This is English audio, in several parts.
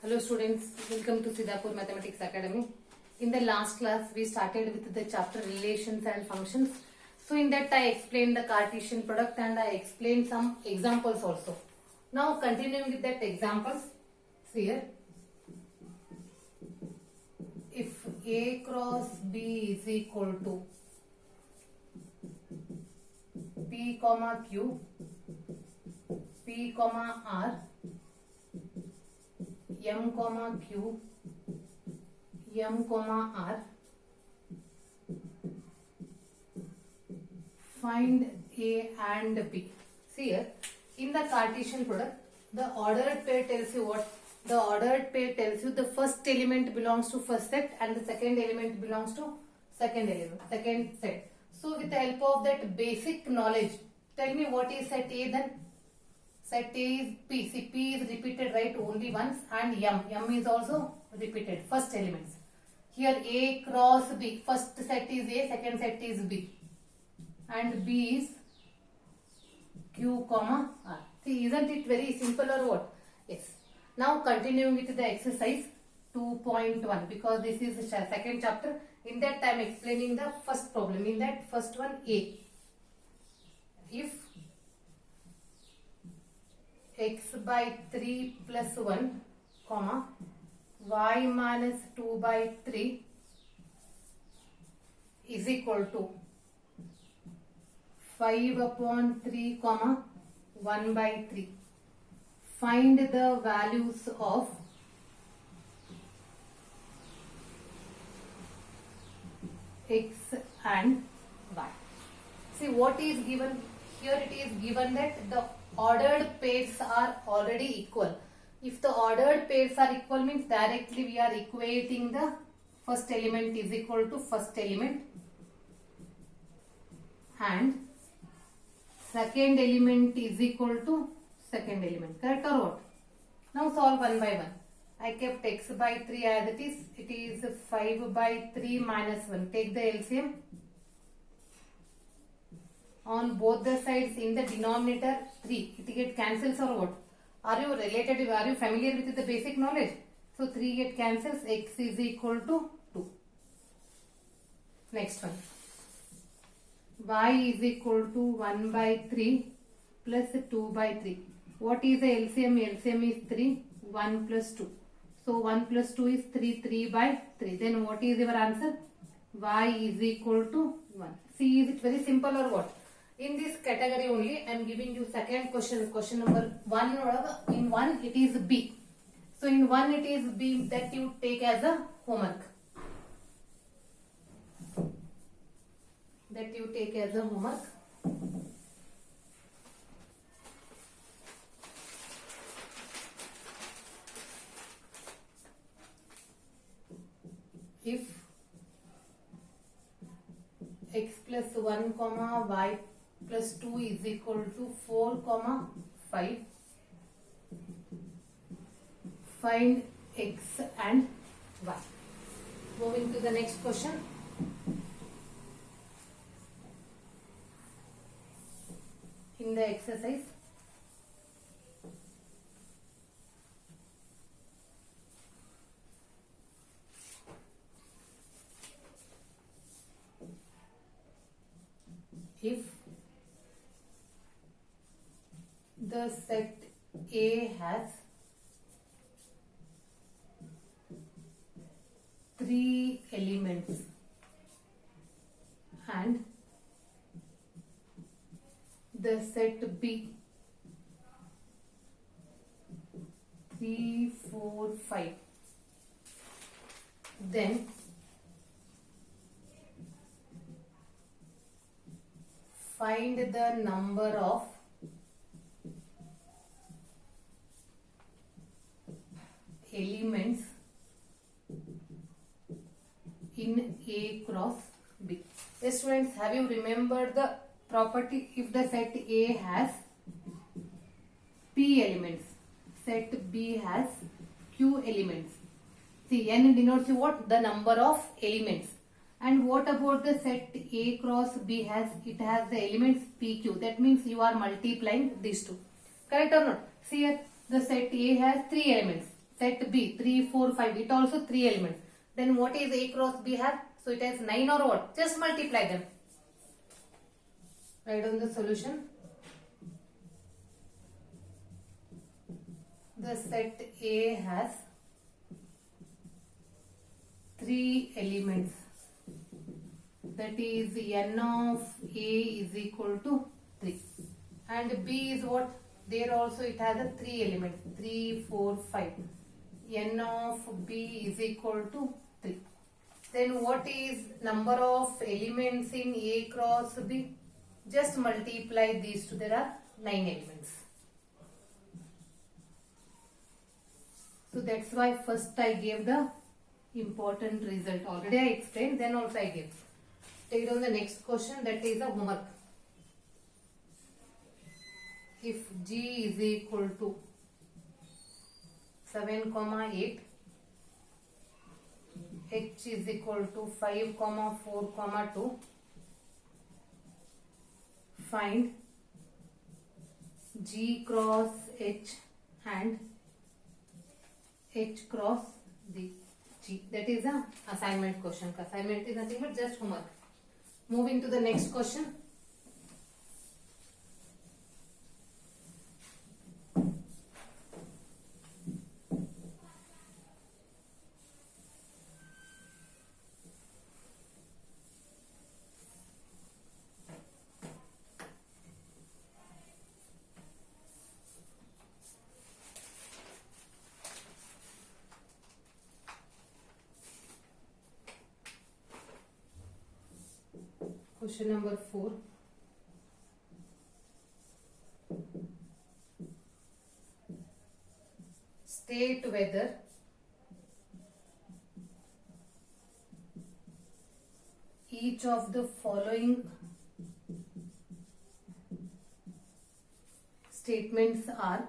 Hello students, welcome to Siddhapur Mathematics Academy. In the last class, we started with the chapter relations and functions. So in that I explained the Cartesian product and I explained some examples also. Now continuing with that examples, see here. If A cross B is equal to P comma Q, P comma R, M comma Q, M comma R, find A and B. See here, in the Cartesian product, the ordered pair tells you what? The ordered pair tells you the first element belongs to first set and the second element belongs to second set. So with the help of that basic knowledge, tell me what is set A then? Set A is P. See, P is repeated right only once and M. M is also repeated, first elements. Here A cross B. First set is A, second set is B. And B is Q comma R. See, isn't it very simple or what? Yes. Now continuing with the exercise 2.1 because this is the second chapter. In that I am explaining the first problem. In that first one A. If x by 3 plus 1 comma y minus 2 by 3 is equal to 5 upon 3 comma 1 by 3. Find the values of x and y. See what is given here, it is given that the ordered pairs are already equal. If the ordered pairs are equal means directly we are equating the first element is equal to first element and second element is equal to second element. Correct or what? Now solve one by one. I kept x by 3 as it is. It is 5 by 3 minus 1. Take the LCM. On both the sides in the denominator 3. It get cancels or what? Are you related? Are you familiar with the basic knowledge? So 3 get cancels. X is equal to 2. Next one. Y is equal to 1 by 3 plus 2 by 3. What is the LCM? LCM is 3. 1 plus 2. So 1 plus 2 is 3. 3 by 3. Then what is your answer? Y is equal to 1. See, is it very simple or what? In this category only, I am giving you second question. Question number 1. In 1 it is B. So in 1 it is B that you take as a homework. That you take as a homework. If x plus 1 comma y plus 2 is equal to 4 comma 5, find x and y. Moving to the next question. In the exercise, if the set A has 3 elements and the set B 3, 4, 5, then find the number of elements in A cross B. Yes, students, have you remembered the property? If the set A has P elements, set B has Q elements. See, N denotes what? The number of elements. And what about the set A cross B has? It has the elements PQ. That means you are multiplying these two. Correct or not? See here, the set A has 3 elements. set B 3, 4, 5. It also 3 elements. Then what is A cross B have? So it has 9 or what? Just multiply them. Write down the solution. The set A has 3 elements. That is n of A is equal to 3. And B is what? There also it has a 3 elements. 3, 4, 5. N of B is equal to 3. Then what is number of elements in A cross B? Just multiply these two. There are 9 elements. So that's why first I gave the important result. Already I explained, then also I gave. Take down the next question, that is a homework. If G is equal to 7, 8, H is equal to 5, 4, 2, find G cross H and H cross the G. That is a assignment question. Assignment is nothing but just homework. Moving to the next question. Question number 4. State whether each of the following statements are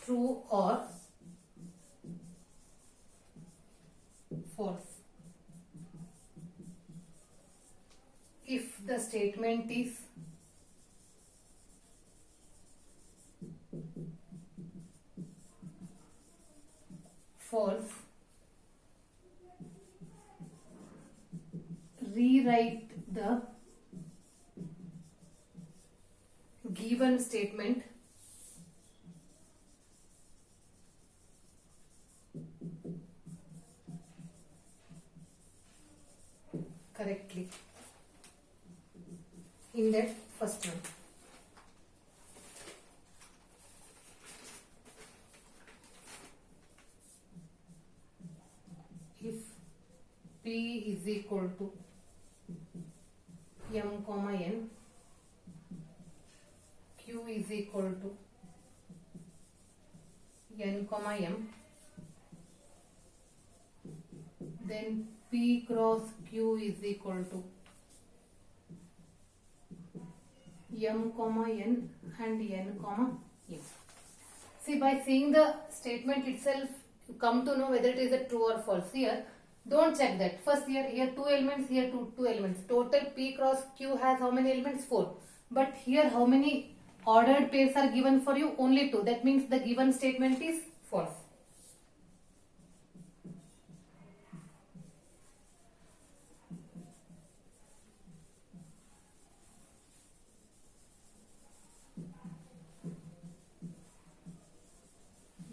true or false. If the statement is false, rewrite the given statement correctly in that first one. If P is equal to M comma N, Q is equal to N comma M, then P cross Q is equal to M comma N and N comma M. See, by seeing the statement itself, you come to know whether it is a true or false. Here, don't check that. First here 2 elements, here two elements. Total P cross Q has how many elements? 4. But here how many ordered pairs are given for you? Only 2. That means the given statement is false.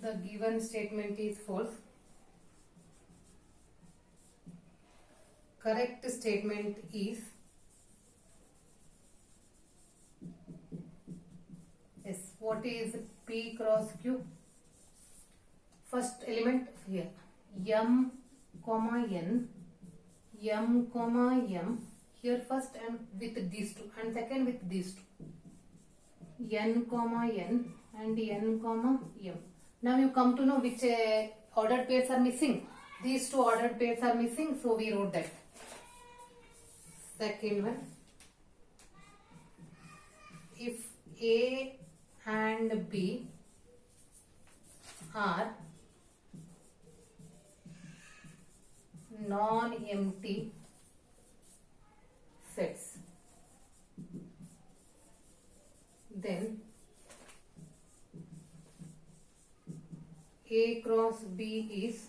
The given statement is false. Correct statement is yes. What is P cross Q? First element here M comma N, M comma M. Here first and with these two, and second with these two. N comma N and N comma M. Now you come to know which ordered pairs are missing. These two ordered pairs are missing, so we wrote that. Second one, if A and B are non-empty sets, then A cross B is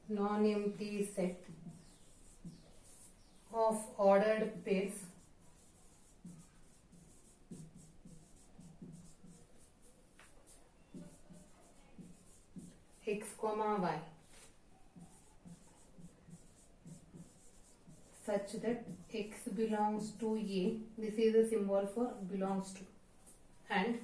non-empty set of ordered pairs x comma y such that x belongs to A, this is the symbol for belongs to, and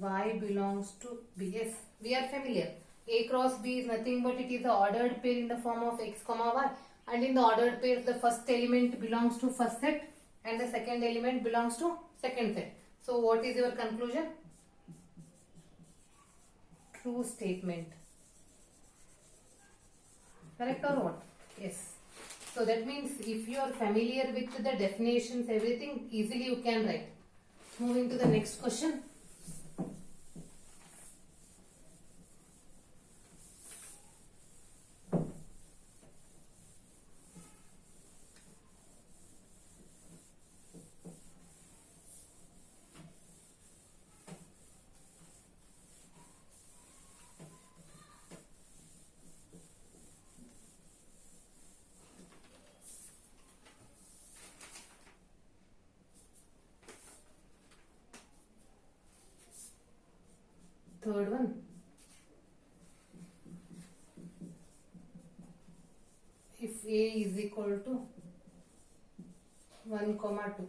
y belongs to B. Yes, we are familiar. A cross B is nothing but it is the ordered pair in the form of x comma y, and in the ordered pair the first element belongs to first set and the second element belongs to second set. So what is your conclusion? True statement. Correct or what? Yes. So that means if you are familiar with the definitions, everything, easily you can write. Moving to the next question. Third one. If A is equal to 1, 2,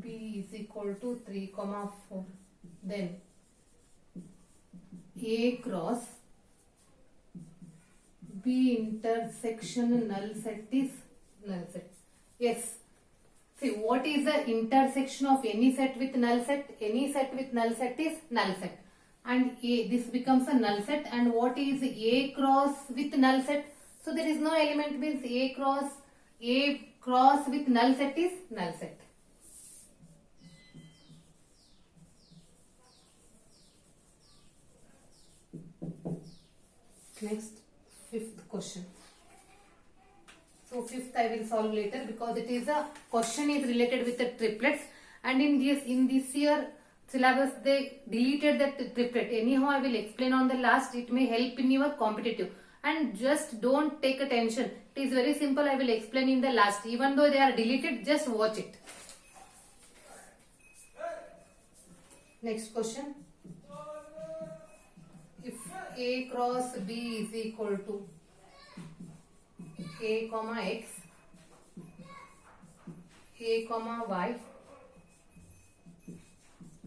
B is equal to 3, 4, then A cross B intersection null set is null set. Yes. See, what is the intersection of any set with null set? Any set with null set is null set. And this becomes a null set. And what is A cross with null set? So there is no element, means A cross with null set is null set. Next, fifth question. So fifth I will solve later because it is a question is related with the triplets, and in this year syllabus they deleted that triplet. Anyhow I will explain on the last, it may help in your competitive, and just don't take attention. It is very simple, I will explain in the last. Even though they are deleted, just watch it. Next question. If A cross B is equal to A comma X, A comma Y,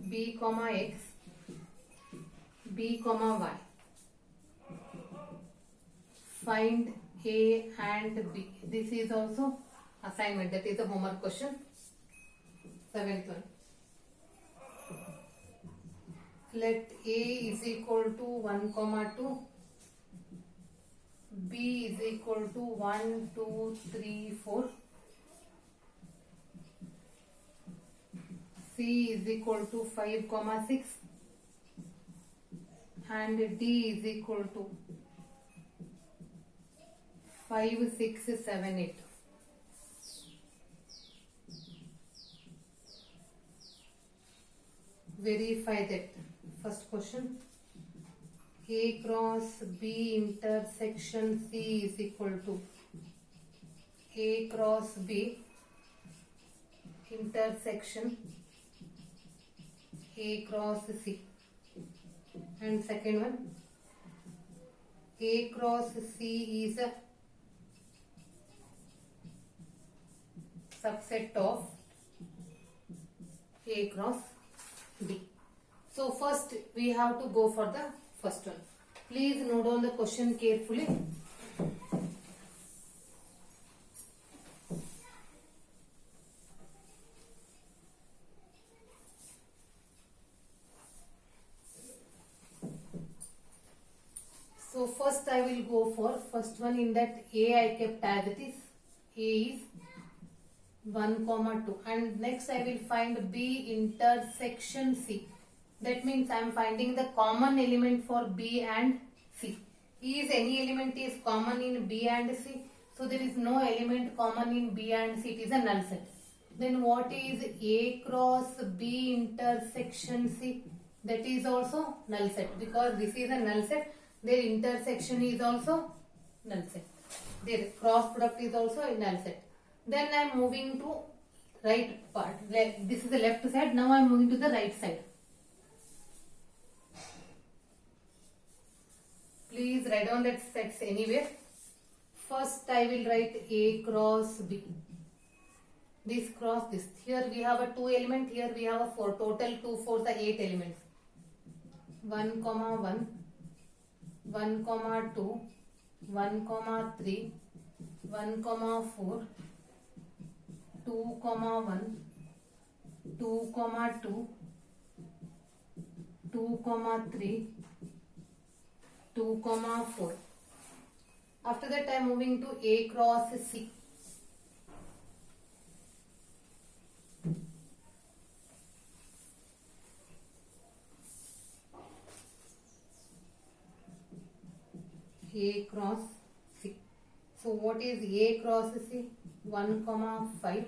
B comma X, B comma Y. Find A and B. This is also assignment, that is a homework question. 7th one. Let A is equal to 1, 2. B is equal to 1, 2, 3, 4. C is equal to 5, 6. And D is equal to 5, 6, 7, 8. Verify that. First question. A cross B intersection C is equal to A cross B intersection A cross C. And second one, A cross C is a subset of A cross B. So first we have to go for the first one. Please note down the question carefully. So first I will go for first one. In that A I kept as it is. A is 1, 2, and next I will find B intersection C. That means I am finding the common element for B and C. Is any element is common in B and C? So there is no element common in B and C. It is a null set. Then what is A cross B intersection C? That is also null set, because this is a null set. Their intersection is also null set. Their cross product is also a null set. Then I am moving to right part. This is the left side. Now I am moving to the right side. Please write down that sets anywhere. First I will write A cross B. This cross this. Here we have a 2 element. Here we have a 4. Total 2 4 the 8 elements. 1 comma 1, 1 comma 2, 1 comma 3, 1 comma 4, 2 comma 1, 2 comma 2, 2 comma 3, 2 comma 4. After that I am moving to A cross C. A cross C. So what is A cross C? 1 comma 5,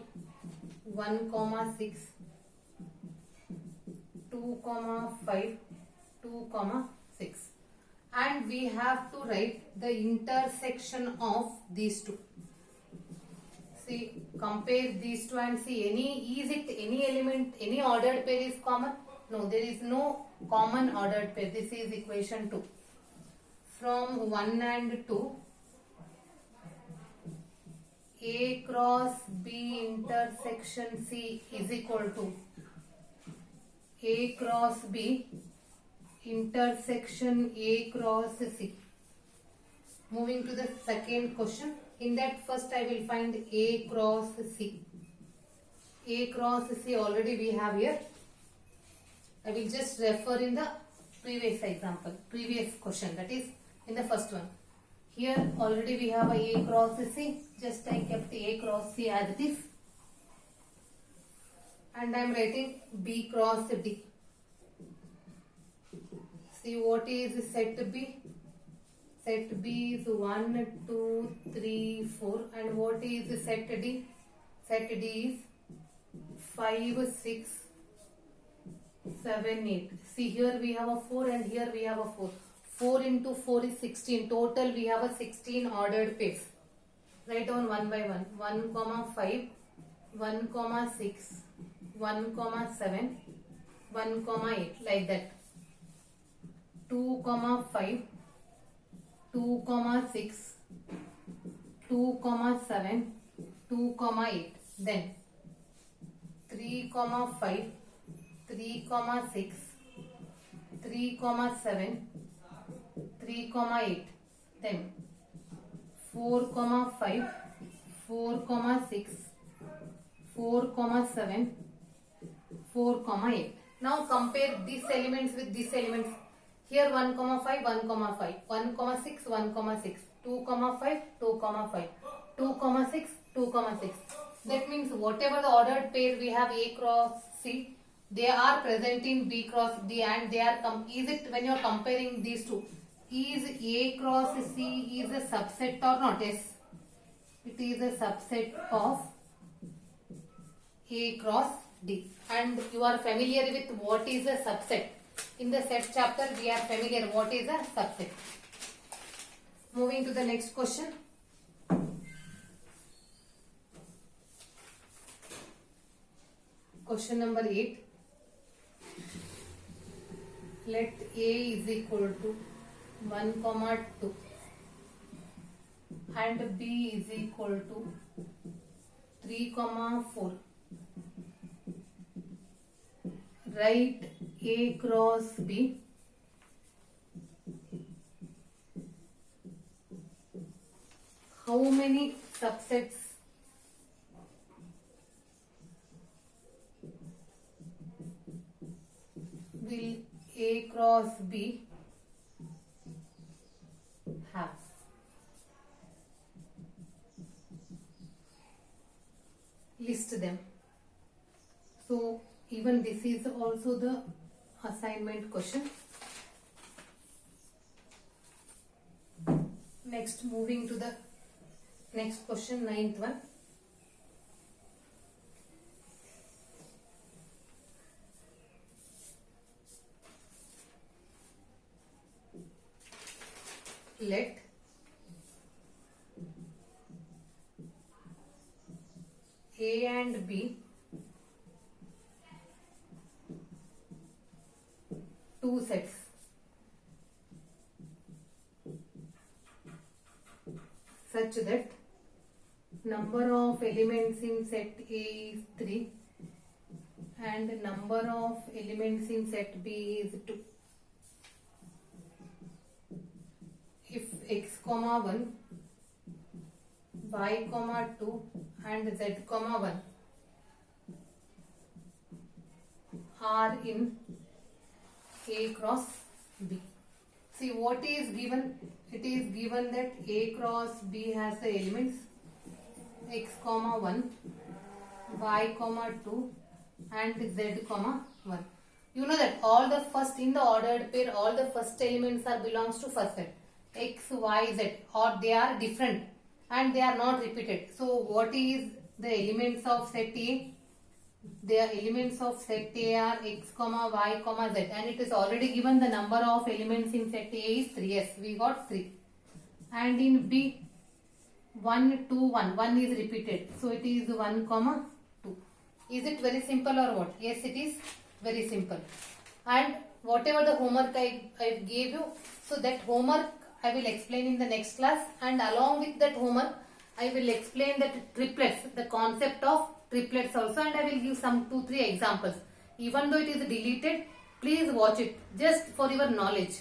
1 comma 6, 2 comma 5, 2 comma 6. And we have to write the intersection of these two. See, compare these two and see, is it any element, any ordered pair is common? No, there is no common ordered pair. This is equation 2. From 1 and 2, A cross B intersection C is equal to A cross B intersection A cross C. Moving to the second question. In that first I will find A cross C. A cross C already we have here. I will just refer in the previous example, previous question, that is in the first one. Here already we have A cross C. Just I kept A cross C as it is. And I am writing B cross D. See what is set B? Set B is 1, 2, 3, 4. And what is set D? Set D is 5, 6, 7, 8. See, here we have a 4 and here we have a 4. 4 into 4 is 16. Total we have a 16 ordered pairs. Write down one by one. 1 comma 5, 1 comma 6, 1 comma 7, 1 comma 8, like that. 2 comma 5, 2 comma 6, 2 comma 7, 2 comma 8. Then 3 comma 5, 3 comma 6, 3 comma 7, 3 comma 8. Then 4 comma 5, 4 comma 6, 4 comma 7, 4 comma 8. Now compare these elements with these elements. Here 1 comma 5, 1 comma 5, 1 comma 6, 1 comma 6, 2 comma 5, 2 comma 5, 2 comma 6, 2 comma 6. That means whatever the ordered pair we have A cross C, they are present in B cross D, and they are is it, when you are comparing these two, is A cross C is a subset or not? Yes, it is a subset of A cross D. And you are familiar with what is a subset. In the set chapter we are familiar what is a subset. Moving to the next question. Question number 8. Let A is equal to 1 comma 2 and B is equal to 3 comma 4. Write A cross B. How many subsets will A cross B have? List them. So even this is also the assignment question. Next, moving to the next question, ninth one. Let A and B, two sets, such that number of elements in set A is 3 and number of elements in set B is 2. If x comma 1, y comma 2 and z comma 1 are in A cross B. See what is given? It is given that A cross B has the elements x comma 1, y comma 2 and z comma 1. You know that all the first in the ordered pair, all the first elements are belongs to first set. X, Y, Z, or they are different and they are not repeated. So what is the elements of set A? The elements of set A are x comma y comma z, and it is already given the number of elements in set A is 3. Yes, we got 3. And in B, 1, 2, 1. 1 is repeated. So it is 1 comma 2. Is it very simple or what? Yes, it is very simple. And whatever the homework I gave you, so that homework I will explain in the next class, and along with that homework I will explain that triplets, the concept of triplets also, and I will give some 2-3 examples. Even though it is deleted, please watch it just for your knowledge.